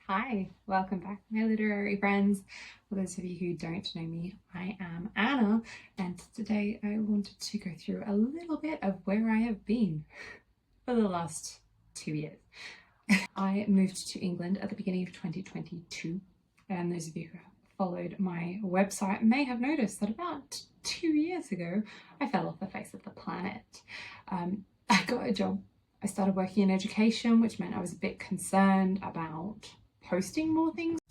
Hi, welcome back, my literary friends. For those of you who don't know me, I am Anna, and today I wanted to go through a little bit of where I have been for the last 2 years. I moved to England at the beginning of 2022, and those of you who have followed my website may have noticed that about 2 years ago, I fell off the face of the planet. I got a job. I started working in education, which meant I was a bit concerned about posting more things.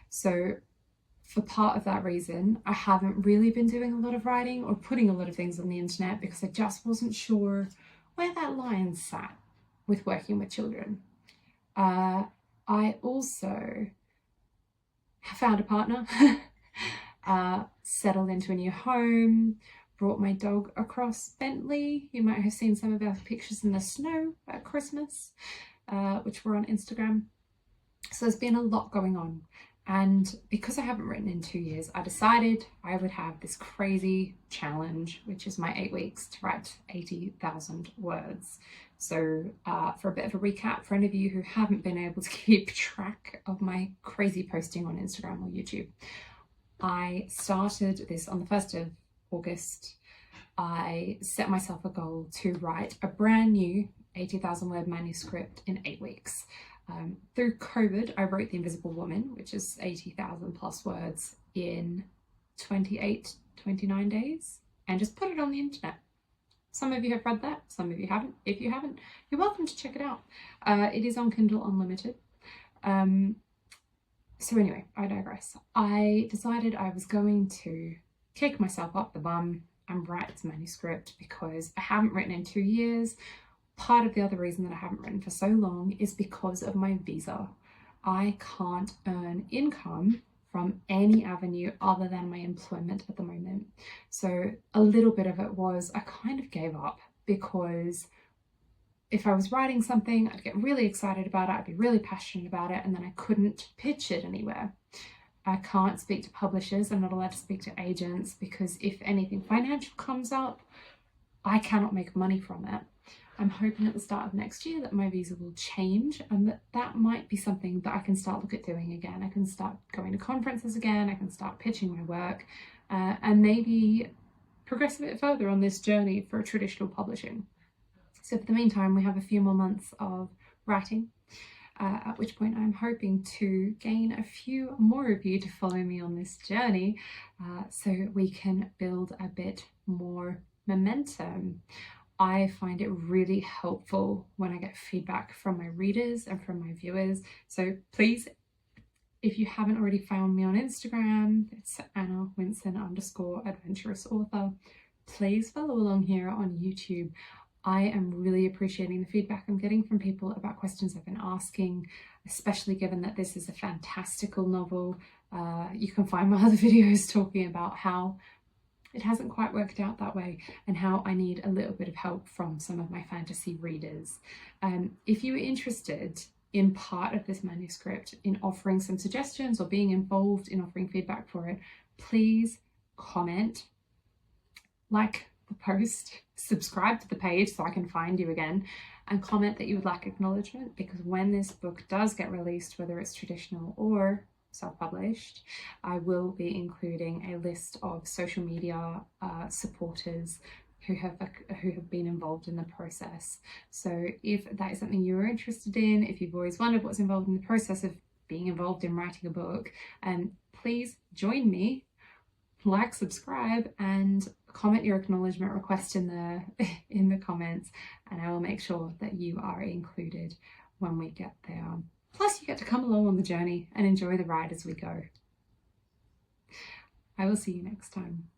So for part of that reason, I haven't really been doing a lot of writing or putting a lot of things on the internet because I just wasn't sure where that line sat with working with children. I also found a partner, settled into a new home, brought my dog across Bentley. You might have seen some of our pictures in the snow at Christmas, which were on Instagram. So there's been a lot going on. And because I haven't written in 2 years, I decided I would have this crazy challenge, which is my 8 weeks to write 80,000 words. So for a bit of a recap, for any of you who haven't been able to keep track of my crazy posting on Instagram or YouTube, I started this on the 1st of August. I set myself a goal to write a brand new 80,000 word manuscript in 8 weeks. Through COVID, I wrote The Invisible Woman, which is 80,000 plus words in 29 days, and just put it on the internet. Some of you have read that, some of you haven't. If you haven't, you're welcome to check it out. It is on Kindle Unlimited. So anyway, I digress. I decided I was going to kick myself up the bum and write this manuscript because I haven't written in 2 years. Part of the other reason that I haven't written for so long is because of my visa. I can't earn income from any avenue other than my employment at the moment. So a little bit of it was I kind of gave up because if I was writing something, I'd get really excited about it, I'd be really passionate about it, and then I couldn't pitch it anywhere. I can't speak to publishers, I'm not allowed to speak to agents because if anything financial comes up, I cannot make money from it. I'm hoping at the start of next year that my visa will change and that might be something that I can start look at doing again. I can start going to conferences again, I can start pitching my work and maybe progress a bit further on this journey for traditional publishing. So for the meantime, we have a few more months of writing, at which point I'm hoping to gain a few more of you to follow me on this journey so we can build a bit more momentum. I find it really helpful when I get feedback from my readers and from my viewers. So please, if you haven't already found me on Instagram, it's Anna_Winston_adventurous author. Please follow along here on YouTube. I am really appreciating the feedback I'm getting from people about questions I've been asking, especially given that this is a fantastical novel. You can find my other videos talking about how it hasn't quite worked out that way and how I need a little bit of help from some of my fantasy readers. If you are interested in part of this manuscript, in offering some suggestions or being involved in offering feedback for it, please comment, like the post, subscribe to the page so I can find you again, and comment that you would like acknowledgement, because when this book does get released, whether it's traditional or self-published, I will be including a list of social media supporters who have been involved in the process. So if that is something you're interested in, if you've always wondered what's involved in the process of being involved in writing a book, please join me, like, subscribe, and comment your acknowledgement request in the comments, and I will make sure that you are included when we get there. Plus, you get to come along on the journey and enjoy the ride as we go. I will see you next time.